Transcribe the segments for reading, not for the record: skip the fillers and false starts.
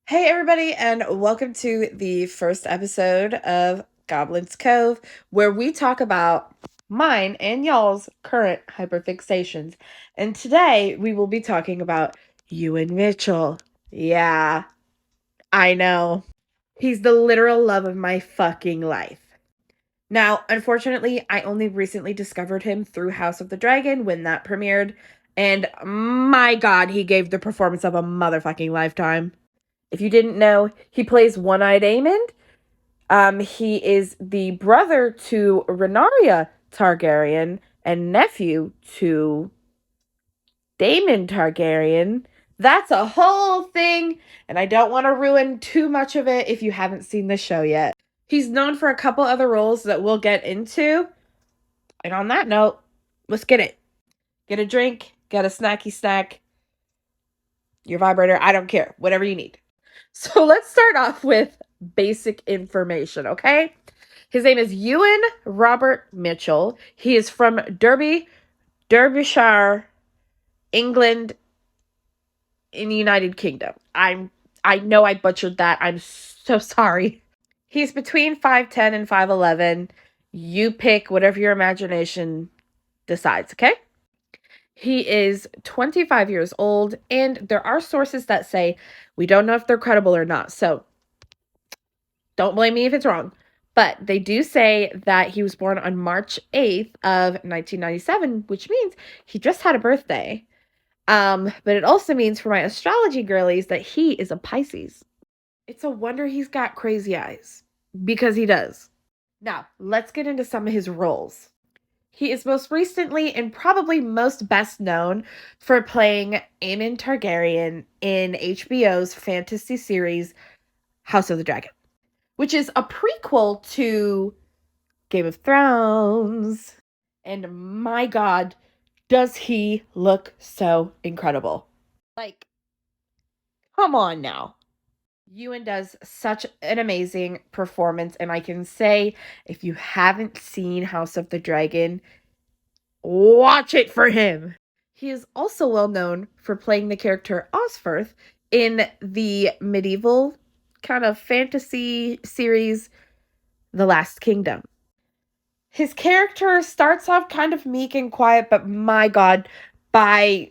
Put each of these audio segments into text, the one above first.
Hey, everybody, and welcome to the first episode of Goblin's Cove, where we talk about mine and y'all's current hyperfixations. And today we will be talking about Ewan Mitchell. Yeah, I know. He's the literal love of my fucking life. Now, unfortunately, I only recently discovered him through House of the Dragon when that premiered, and my god, he gave the performance of a motherfucking lifetime. If you didn't know, he plays One-Eyed Aemond. He is the brother to Rhaenyra Targaryen and nephew to Daemon Targaryen. That's a whole thing, and I don't want to ruin too much of it if you haven't seen the show yet. He's known for a couple other roles that we'll get into. And on that note, let's get it. Get a drink, get a snacky snack, your vibrator, I don't care, whatever you need. So let's start off with basic information, okay? His name is Ewan Robert Mitchell. He is from Derbyshire, England, in the United Kingdom. I know I butchered that. I'm so sorry. He's between 5'10 and 5'11. You pick whatever your imagination decides, okay? He is 25 years old, and there are sources that say we don't know if they're credible or not. So don't blame me if it's wrong. But they do say that he was born on March 8th of 1997, which means he just had a birthday. But it also means for my astrology girlies that he is a Pisces. It's a wonder he's got crazy eyes, because he does. Now, let's get into some of his roles. He is most recently and probably most best known for playing Aemon Targaryen in HBO's fantasy series House of the Dragon, which is a prequel to Game of Thrones. And my god, does he look so incredible. Like, come on now. Ewan does such an amazing performance, and I can say, if you haven't seen House of the Dragon, watch it for him. He is also well known for playing the character Osferth in the medieval kind of fantasy series The Last Kingdom. His character starts off kind of meek and quiet, but my god, by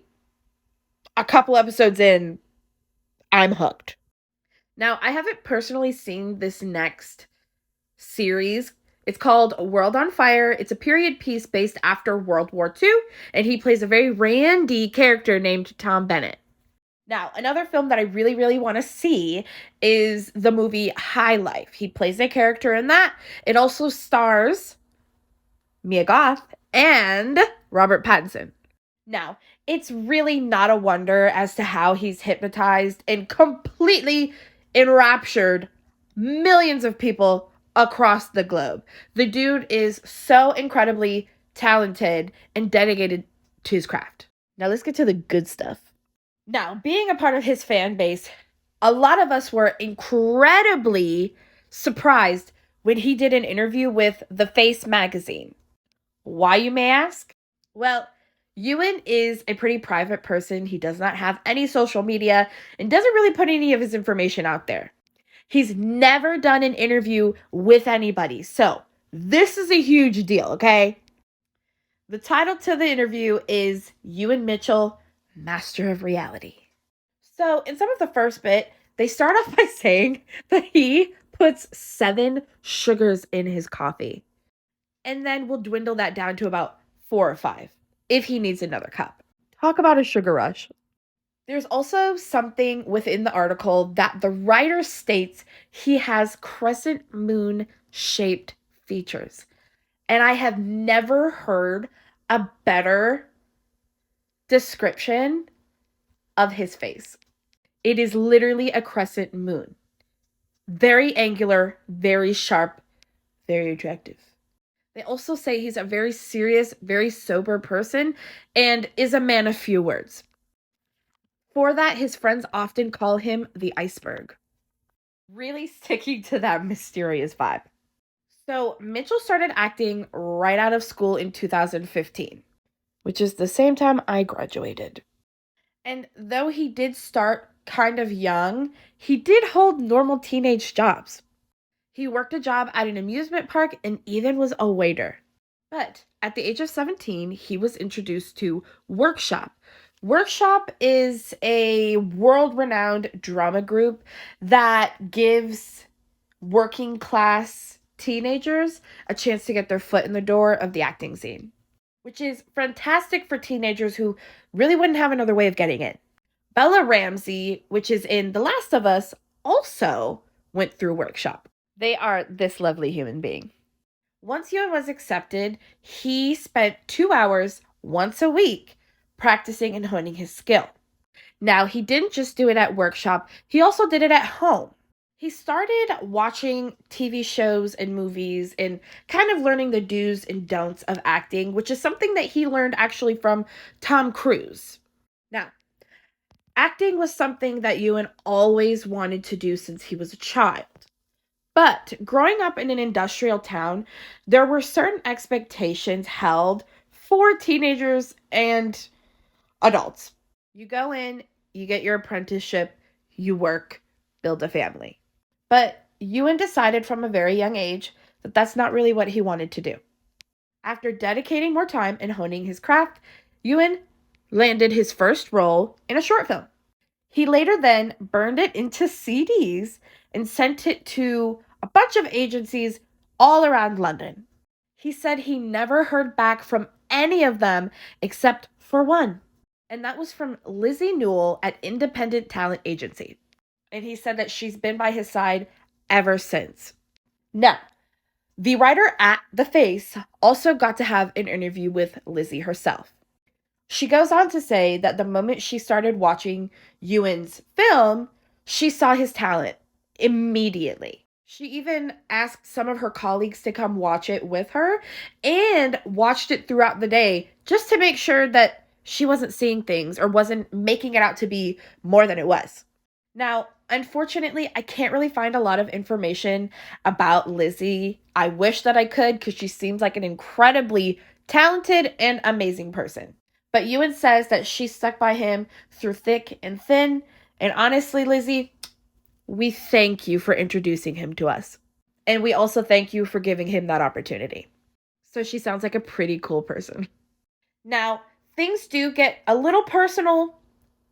a couple episodes in, I'm hooked. Now, I haven't personally seen this next series. It's called World on Fire. It's a period piece based after World War II, and he plays a very randy character named Tom Bennett. Now, another film that I really, really want to see is the movie Highlife. He plays a character in that. It also stars Mia Goth and Robert Pattinson. Now, it's really not a wonder as to how he's hypnotized and completely enraptured millions of people across the globe. The dude is so incredibly talented and dedicated to his craft. Now, let's get to the good stuff. Now, being a part of his fan base, a lot of us were incredibly surprised when he did an interview with The Face magazine. Why, you may ask? Well, Ewan is a pretty private person. He does not have any social media and doesn't really put any of his information out there. He's never done an interview with anybody. So, this is a huge deal, okay? The title to the interview is Ewan Mitchell, Master of Reality. So, in some of the first bit, they start off by saying that he puts 7 sugars in his coffee. And then we'll dwindle that down to about 4 or 5 if he needs another cup. Talk about a sugar rush. There's also something within the article that the writer states he has crescent moon shaped features. And I have never heard a better description of his face. It is literally a crescent moon. Very angular, very sharp, very attractive. They also say he's a very serious, very sober person and is a man of few words. For that, his friends often call him the iceberg. Really sticking to that mysterious vibe. So, Mitchell started acting right out of school in 2015, which is the same time I graduated. And though he did start kind of young, he did hold normal teenage jobs. He worked a job at an amusement park and even was a waiter. But at the age of 17, he was introduced to Workshop. Workshop is a world renowned drama group that gives working class teenagers a chance to get their foot in the door of the acting scene, which is fantastic for teenagers who really wouldn't have another way of getting in. Bella Ramsey, which is in The Last of Us, also went through Workshop. They are this lovely human being. Once Ewan was accepted, he spent 2 hours once a week practicing and honing his skill. Now, he didn't just do it at Workshop, he also did it at home. He started watching TV shows and movies and kind of learning the do's and don'ts of acting, which is something that he learned actually from Tom Cruise. Now, acting was something that Ewan always wanted to do since he was a child. But growing up in an industrial town, there were certain expectations held for teenagers and adults. You go in, you get your apprenticeship, you work, build a family. But Ewan decided from a very young age that that's not really what he wanted to do. After dedicating more time and honing his craft, Ewan landed his first role in a short film. He later then burned it into CDs and sent it to a bunch of agencies all around London. He said he never heard back from any of them except for one, and that was from Lizzie Newell at Independent Talent Agency. And he said that she's been by his side ever since. Now, the writer at The Face also got to have an interview with Lizzie herself. She goes on to say that the moment she started watching Ewan's film, she saw his talent immediately. She even asked some of her colleagues to come watch it with her and watched it throughout the day just to make sure that she wasn't seeing things or wasn't making it out to be more than it was. Now, unfortunately, I can't really find a lot of information about Lizzie. I wish that I could because she seems like an incredibly talented and amazing person. But Ewan says that she stuck by him through thick and thin. And honestly, Lizzie, we thank you for introducing him to us. And we also thank you for giving him that opportunity. So she sounds like a pretty cool person. Now, things do get a little personal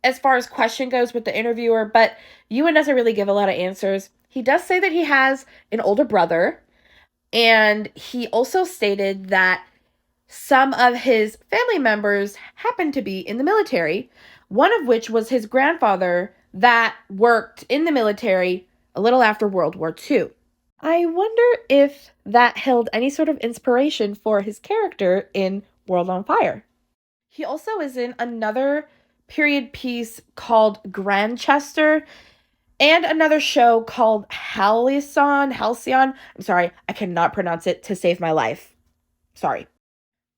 as far as question goes with the interviewer, but Ewan doesn't really give a lot of answers. He does say that he has an older brother, and he also stated that some of his family members happened to be in the military, one of which was his grandfather that worked in the military a little after World War II. I wonder if that held any sort of inspiration for his character in World on Fire. He also is in another period piece called Grantchester and another show called Halcyon. I'm sorry, I cannot pronounce it to save my life. Sorry.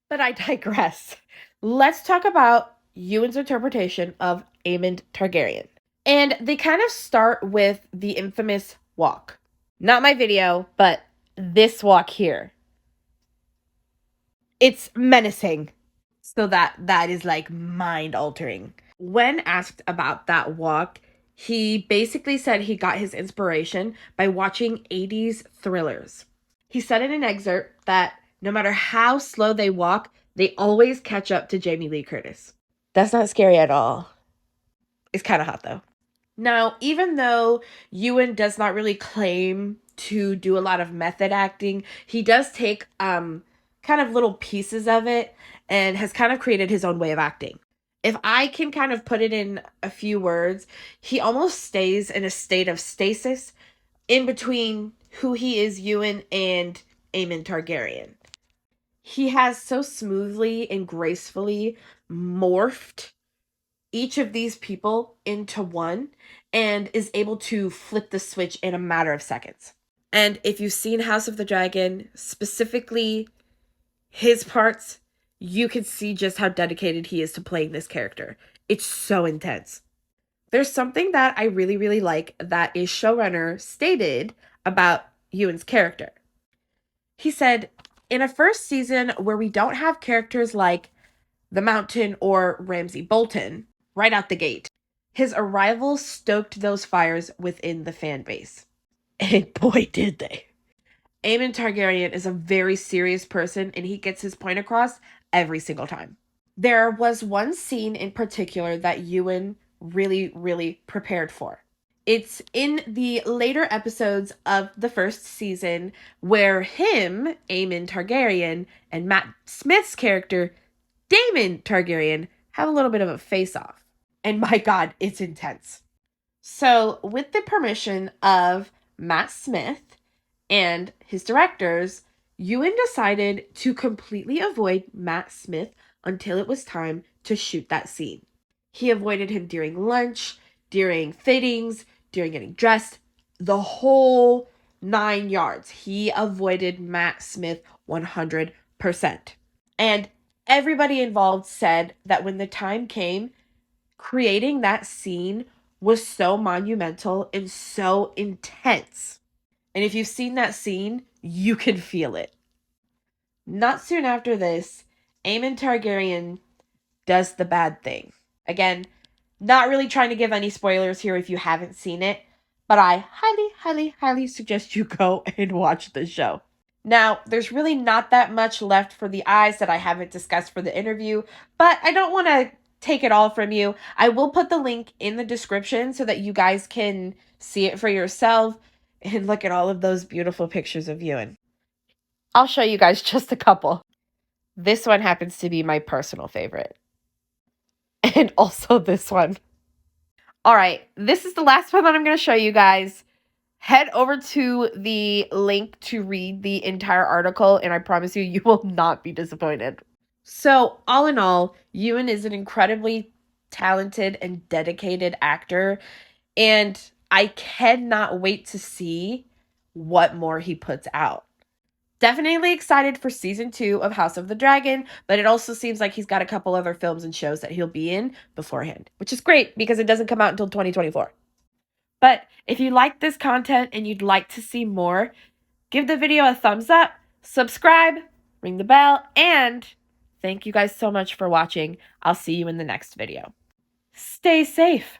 But I digress. Let's talk about Ewan's interpretation of Aemond Targaryen. And they kind of start with the infamous walk. Not my video, but this walk here. It's menacing. So that is like mind altering. When asked about that walk, he basically said he got his inspiration by watching 80s thrillers. He said in an excerpt that no matter how slow they walk, they always catch up to Jamie Lee Curtis. That's not scary at all. It's kind of hot though. Now, even though Ewan does not really claim to do a lot of method acting, he does take kind of little pieces of it and has kind of created his own way of acting. If I can kind of put it in a few words, he almost stays in a state of stasis in between who he is, Ewan, and Aemond Targaryen. He has so smoothly and gracefully morphed each of these people into one and is able to flip the switch in a matter of seconds. And if you've seen House of the Dragon, specifically his parts, you can see just how dedicated he is to playing this character. It's so intense. There's something that I really, really like that a showrunner stated about Ewan's character. He said, in a first season where we don't have characters like the Mountain or Ramsay Bolton right out the gate, His arrival stoked those fires within the fan base. And boy, did they. Aemon Targaryen is a very serious person, and he gets his point across every single time. There was one scene in particular that Ewan really, really prepared for. It's in the later episodes of the first season where him, Aemon Targaryen, and Matt Smith's character, Daemon Targaryen, have a little bit of a face-off. And my God, it's intense. So, with the permission of Matt Smith and his directors, Ewan decided to completely avoid Matt Smith until it was time to shoot that scene. He avoided him during lunch, during fittings, during getting dressed, the whole 9 yards. He avoided Matt Smith 100%. And everybody involved said that when the time came, creating that scene was so monumental and so intense. And if you've seen that scene, you can feel it. Not soon after this, Aemon Targaryen does the bad thing. Again, not really trying to give any spoilers here if you haven't seen it, but I highly, highly, highly suggest you go and watch the show. Now, there's really not that much left for the eyes that I haven't discussed for the interview, but I don't want to take it all from you. I will put the link in the description so that you guys can see it for yourself and look at all of those beautiful pictures of Ewan. I'll show you guys just a couple. This one happens to be my personal favorite. And also this one. All right, this is the last one that I'm going to show you guys. Head over to the link to read the entire article, and I promise you, you will not be disappointed. So, all in all, Ewan is an incredibly talented and dedicated actor, and I cannot wait to see what more he puts out. Definitely excited for season 2 of House of the Dragon, but it also seems like he's got a couple other films and shows that he'll be in beforehand, which is great because it doesn't come out until 2024. But if you like this content and you'd like to see more, give the video a thumbs up, subscribe, ring the bell, and thank you guys so much for watching. I'll see you in the next video. Stay safe.